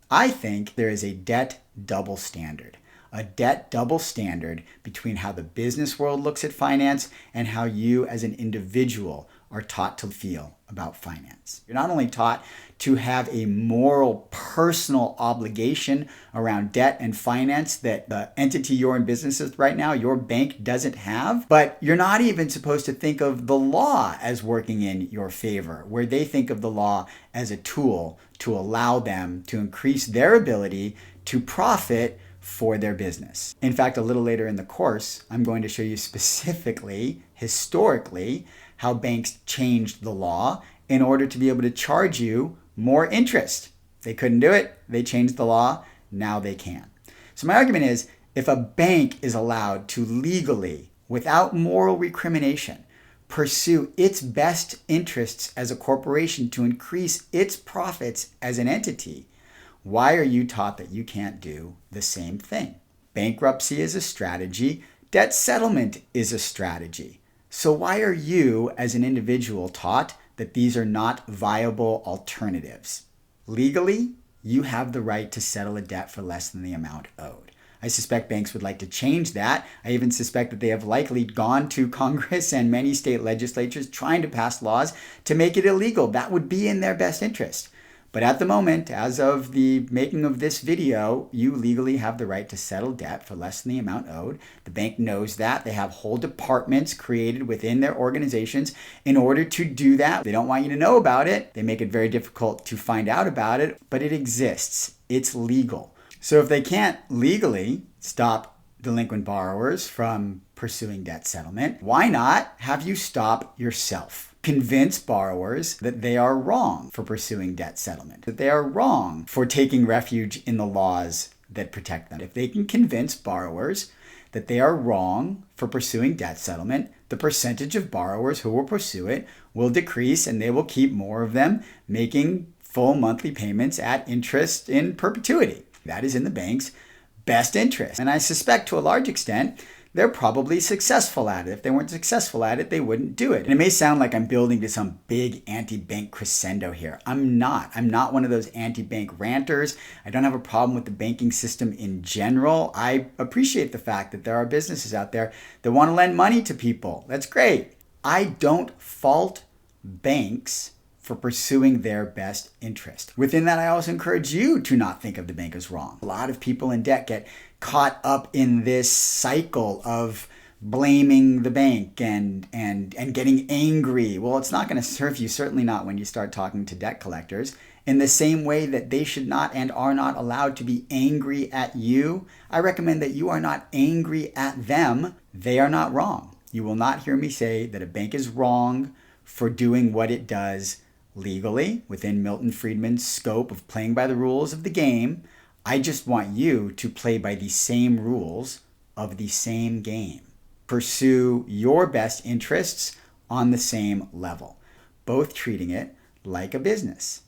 I think there is a debt double standard. A debt double standard between how the business world looks at finance and how you as an individual are taught to feel about finance. You're not only taught to have a moral, personal obligation around debt and finance that the entity you're in business with right now, your bank, doesn't have, but you're not even supposed to think of the law as working in your favor, where they think of the law as a tool to allow them to increase their ability to profit for their business. In fact, a little later in the course, I'm going to show you specifically, historically, how banks changed the law in order to be able to charge you more interest. They couldn't do it. They changed the law. Now they can. So my argument is, if a bank is allowed to legally, without moral recrimination, pursue its best interests as a corporation to increase its profits as an entity, why are you taught that you can't do the same thing? Bankruptcy is a strategy. Debt settlement is a strategy. So why are you as an individual taught that these are not viable alternatives? Legally, you have the right to settle a debt for less than the amount owed. I suspect banks would like to change that. I even suspect that they have likely gone to Congress and many state legislatures trying to pass laws to make it illegal. That would be in their best interest. But at the moment, as of the making of this video, you legally have the right to settle debt for less than the amount owed. The bank knows that. They have whole departments created within their organizations in order to do that. They don't want you to know about it. They make it very difficult to find out about it, but it exists. It's legal. So if they can't legally stop delinquent borrowers from pursuing debt settlement, why not have you stop yourself? Convince borrowers that they are wrong for pursuing debt settlement, that they are wrong for taking refuge in the laws that protect them. If they can convince borrowers that they are wrong for pursuing debt settlement, the percentage of borrowers who will pursue it will decrease, and they will keep more of them making full monthly payments at interest in perpetuity. That is in the bank's best interest. And I suspect to a large extent, they're probably successful at it. If they weren't successful at it, they wouldn't do it. And it may sound like I'm building to some big anti-bank crescendo here. I'm not. I'm not one of those anti-bank ranters. I don't have a problem with the banking system in general. I appreciate the fact that there are businesses out there that want to lend money to people. That's great. I don't fault banks for pursuing their best interest. Within that, I also encourage you to not think of the bank as wrong. A lot of people in debt get caught up in this cycle of blaming the bank and getting angry. Well, it's not going to serve you, certainly not when you start talking to debt collectors. In the same way that they should not and are not allowed to be angry at you, I recommend that you are not angry at them. They are not wrong. You will not hear me say that a bank is wrong for doing what it does legally within Milton Friedman's scope of playing by the rules of the game. I just want you to play by the same rules of the same game. Pursue your best interests on the same level, both treating it like a business.